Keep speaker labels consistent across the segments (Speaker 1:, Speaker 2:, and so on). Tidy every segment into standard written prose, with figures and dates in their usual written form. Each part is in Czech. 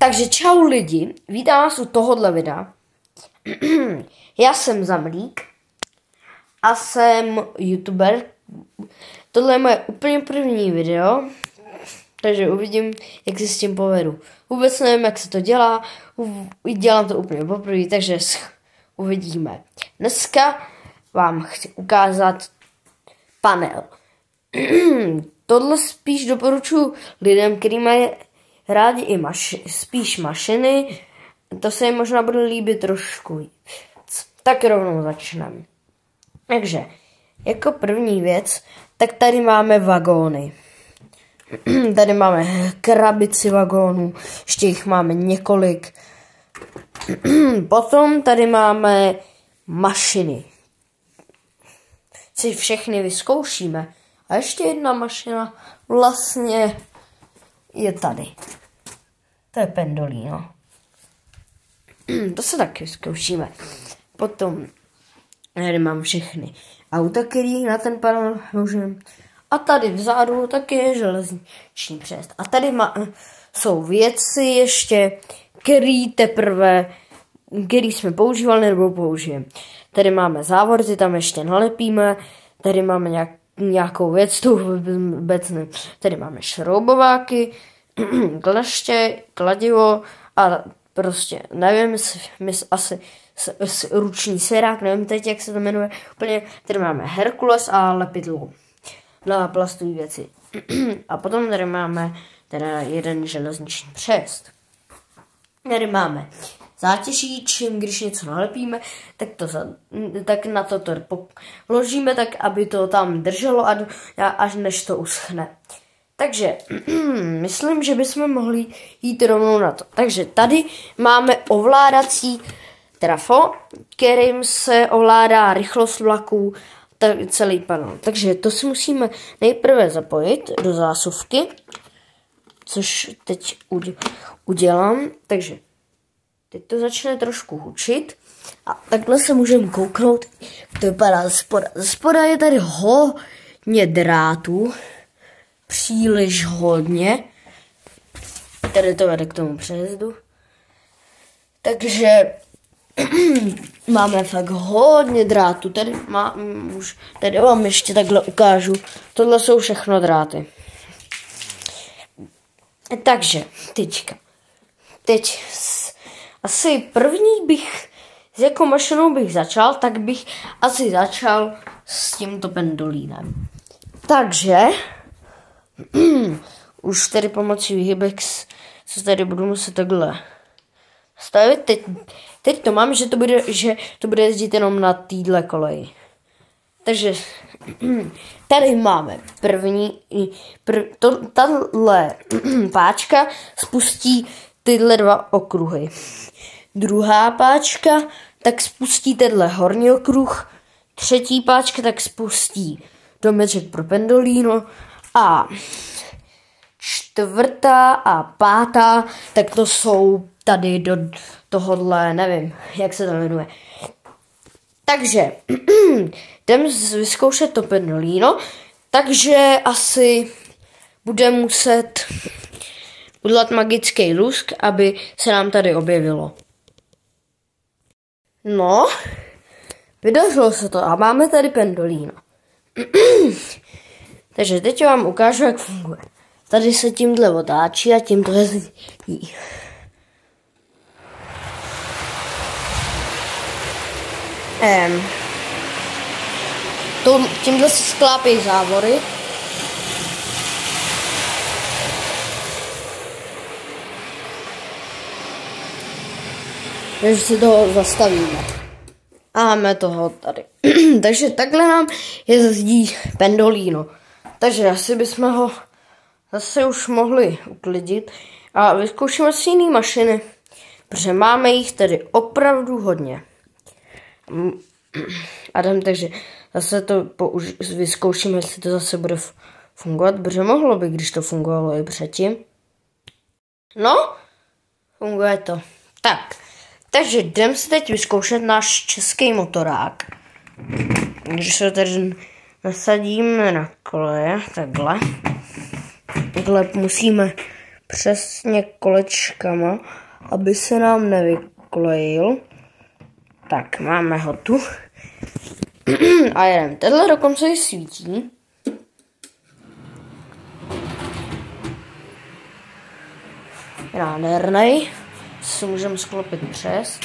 Speaker 1: Takže čau lidi, vítám vás u tohohle videa. Já jsem Zamlík a jsem youtuber. Tohle je moje úplně první video, takže uvidím, jak si s tím povedu. Vůbec nevím, jak se to dělá, dělám to úplně poprvé, takže uvidíme. Dneska vám chci ukázat panel. Tohle spíš doporučuji lidem, kteří mají rádi i spíš mašiny, to se jim možná bude líbit trošku víc. Tak rovnou začneme. Takže, jako první věc, tak tady máme vagóny. Tady máme krabici vagónů, ještě jich máme několik. Potom tady máme mašiny. Si všechny vyzkoušíme. A ještě jedna mašina vlastně je tady. To je pendolino. To se taky zkoušíme. Potom tady mám všechny auta, který na ten panel můžeme. A tady vzadu taky je železniční přejezd. A tady jsou věci ještě, který jsme používali nebo použijeme. Tady máme závorky, tam ještě nalepíme. Tady máme nějakou věc, tu vůbec ne. Tady máme šroubováky, kleště, kladivo a prostě, nevím, asi ruční serák, nevím teď, jak se to jmenuje. Úplně, tady máme Herkules a lepidlo na plastové věci. A potom tady máme teda jeden železniční přejezd. Tady máme zátěžíč, když něco nalepíme, tak na to položíme tak, aby to tam drželo až než to uschne. Takže myslím, že bychom mohli jít rovnou na to. Takže tady máme ovládací trafo, kterým se ovládá rychlost vlaků, celý panel. Takže to si musíme nejprve zapojit do zásuvky, což teď udělám. Takže teď to začne trošku hučit a takhle se můžeme kouknout, jak to vypadá ze spoda. Ze spoda je tady hodně drátů, příliš hodně. Tady to vede k tomu přejezdu. Takže máme fakt hodně drátů. Tady vám ještě takhle ukážu. Tohle jsou všechno dráty. Takže teď asi první s jakou mašinou bych začal, tak bych asi začal s tímto pendolínem. Takže už tady pomocí výhybek se tady budu muset takhle stavit. Teď to mám, že to bude jezdit jenom na téhle koleji. Takže tady máme tahle páčka spustí tyhle dva okruhy. Druhá páčka tak spustí tenhle horní okruh. Třetí páčka tak spustí domeček pro pendolino. A čtvrtá a pátá, tak to jsou tady do tohohle, nevím, jak se to jmenuje. Takže jdem vyzkoušet to pendolino, takže asi budeme muset udělat magický lusk, aby se nám tady objevilo. No, vydařilo se to a máme tady pendolino. Takže teď vám ukážu, jak funguje. Tady se tímhle otáčí a tímto jezdí. Tímhle se sklápějí závory. Takže si toho zastavíme. A máme toho tady. Takže takhle nám jezdí pendolino. Takže asi bychom ho zase už mohli uklidit a vyzkoušíme si jiné mašiny, protože máme jich tady opravdu hodně. Takže zase to vyzkoušíme, jestli to zase bude fungovat, protože mohlo by, když to fungovalo i předtím. No, funguje to. Takže jdem si teď vyzkoušet náš český motorák. Když se tady nasadíme na koleje, takhle musíme přesně kolečkama, aby se nám nevykolejil. Tak, máme ho tu. A jedem. Tenhle dokonce i svítí. Je nádherný. Si můžeme sklopit přes.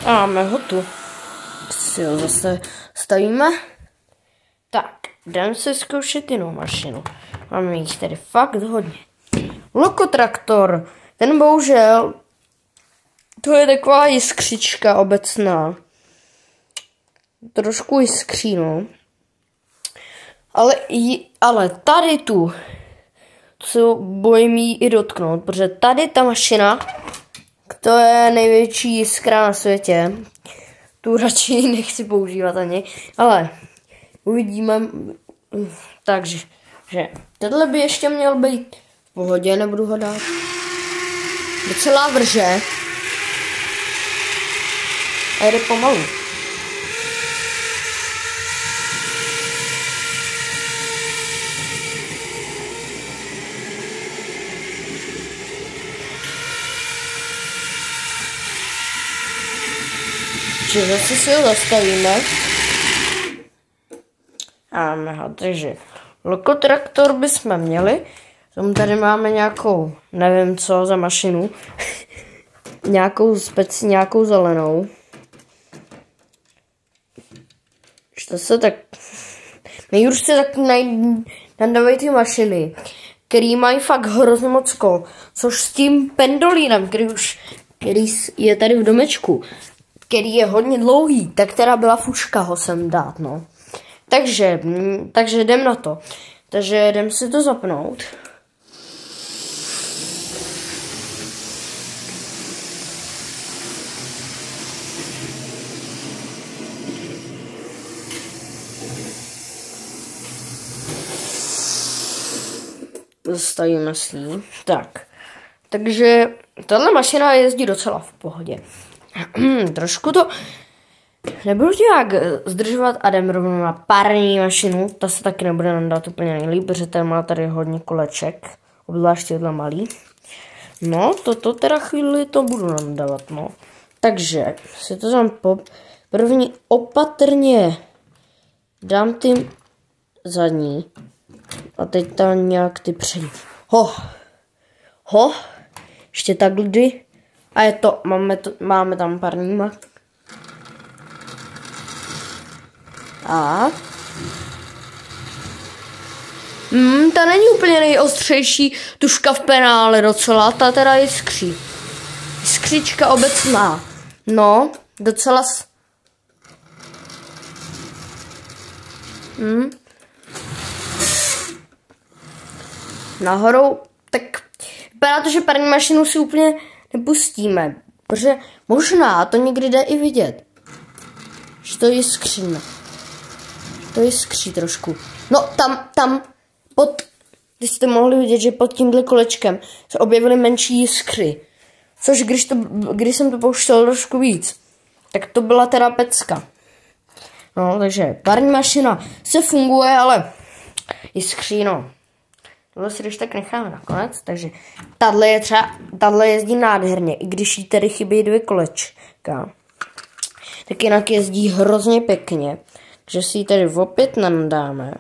Speaker 1: A máme ho tu. Si ho zase stavíme. Tak, jdeme si zkoušet jinou mašinu. Máme jich tady fakt hodně. Lokotraktor. Ten bohužel, to je taková jiskřička obecná. Trošku jiskří, no. Ale tady tu se bojím jí i dotknout, protože tady ta mašina, to je největší jiskra na světě. Tu radši nechci používat ani, ale uvidíme. Takže, že tenhle by ještě měl být v pohodě, nebudu ho dát. Docela vrže. A jde pomalu. Takže zase si ho zastavíme. Takže lokotraktor bychom měli. Tam tady máme nějakou, nevím co za mašinu. nějakou zelenou. Što se tak... Nejhůř se tak nadávají ty mašiny, který mají fakt hrozně moc kol. Což s tím pendolínem, který je tady v domečku, který je hodně dlouhý, tak teda byla fuška ho sem dát, no. Takže jdem na to. Takže jdem si to zapnout. Zastavíme si ji. Tak. Takže tahle mašina jezdí docela v pohodě. Trošku to nebudu nějak zdržovat a jdem rovnou na pární mašinu. Ta se taky nebude nám dát úplně nejlíp, protože ten má tady hodně koleček. Obzvlášť tyhle malý. No, toto teda chvíli to budu nám dávat, no. Takže si to tam první opatrně dám ty zadní. A teď tam nějak ty přední. Ještě takhle. A je to, máme tam parníma. A ta není úplně nejostřejší tuška v penále docela, ta teda jiskří. Jiskřička obecná. No, docela Nahoru, tak vypadá to, že parní mašinu si úplně nepustíme, protože možná to někdy jde i vidět, že to jiskříme. To jiskří trošku. No, tam, když jste mohli vidět, že pod tímhle kolečkem se objevily menší jiskry. Což když jsem to pouštěl trošku víc, tak to byla teda pecka. No, takže parní mašina se funguje, ale jiskří, no. Tohle si když tak necháme nakonec, takže tahle jezdí nádherně, i když jí tady chybí 2 kolečka. Tak jinak jezdí hrozně pěkně, takže si ji tady opět nandáme.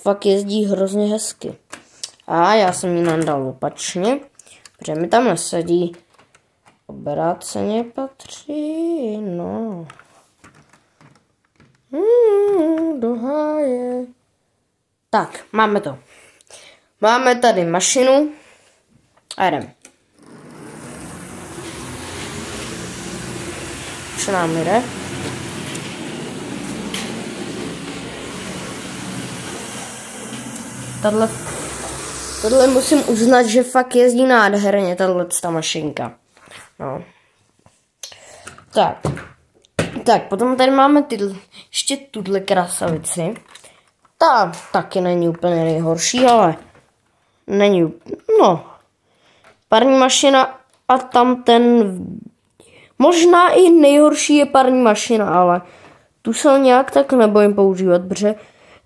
Speaker 1: Fakt jezdí hrozně hezky. A já jsem ji nandal opačně, protože mi tam nesedí. Obráceně patří, no. Do háje. Tak, máme to. Máme tady mašinu a jdem. Co nám jde? Tohle musím uznat, že fakt jezdí nádherně, ta mašinka. No. Tak, potom tady máme ještě tuhle krasavici. Ta taky není úplně nejhorší, ale není, no, parní mašina a tam možná i nejhorší je parní mašina, ale tu se nějak tak nebojím používat, protože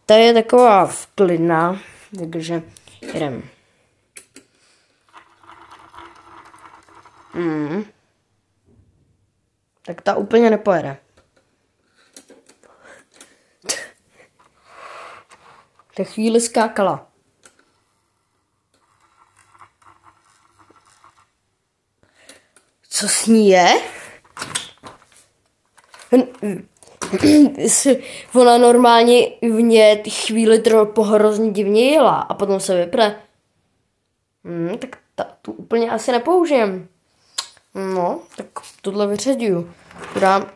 Speaker 1: ta je taková vklidná, takže jdem. Tak ta úplně nepojede. Ta chvíli skákala. Co s ní je? Ona normálně v ně chvíli hrozně divně jela a potom se vypne. Tak tu úplně asi nepoužijem. No, tak tuhle vyřaduju.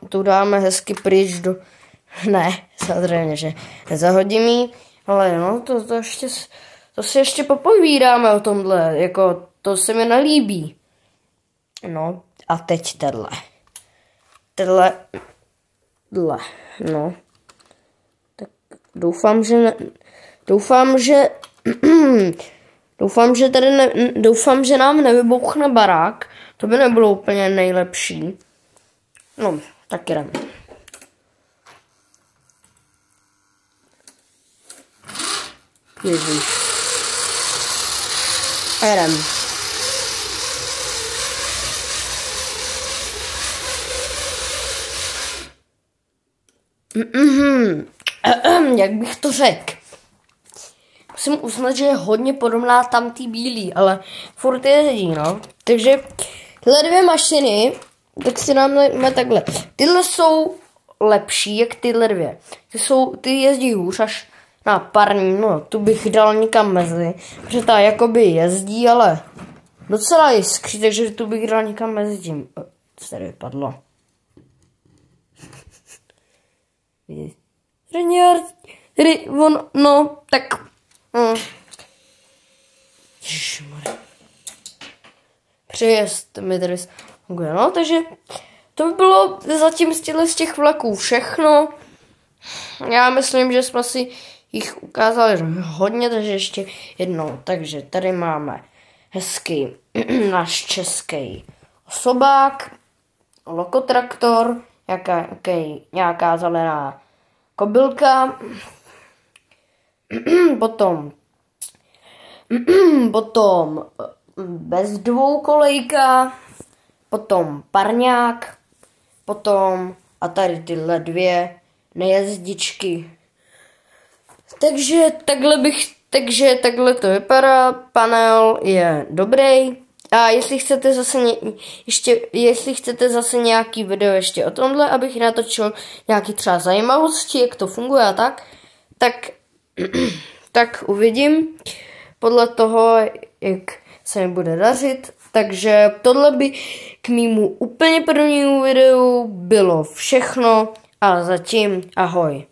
Speaker 1: Tu dáme hezky pryč do... Ne, samozřejmě, že nezahodím jí, ale no, to si ještě popovídáme o tomhle, jako to se mi nelíbí. No, a teď tenhle, no. Tak doufám, že nám nevybouchne barák. To by nebylo úplně nejlepší. No, tak jdem. Ježíš. A jdem. Jak bych to řekl? Musím uznat, že je hodně podobná tam tý bílý, ale furt je jezdí, no. Takže tyhle dvě mašiny, tak si dáme takhle. Tyhle jsou lepší, jak tyhle dvě. Ty jezdí hůř až na parní, no, tu bych dal někam mezi. Protože ta jakoby jezdí, ale docela jiskří, takže tu bych dal někam mezi tím. Co tady vypadlo? Tady on, no, tak... Ježišmarja. Přejezd mi tady funguje, no, takže to by bylo zatím z těch vlaků všechno. Já myslím, že jsme si jich ukázali hodně, takže ještě jednou. Takže tady máme hezký náš český osobák, lokotraktor, nějaká zelená kobylka, potom bez dvoukolejka, potom parňák, potom a tady tyhle dvě nejezdičky. Takže takhle to vypadá, panel je dobrý. A jestli chcete zase nějaký video ještě o tomhle, abych natočil nějaký třeba zajímavosti, jak to funguje a tak uvidím podle toho, jak se mi bude dařit. Takže tohle by k mému úplně prvnímu videu bylo všechno a zatím ahoj.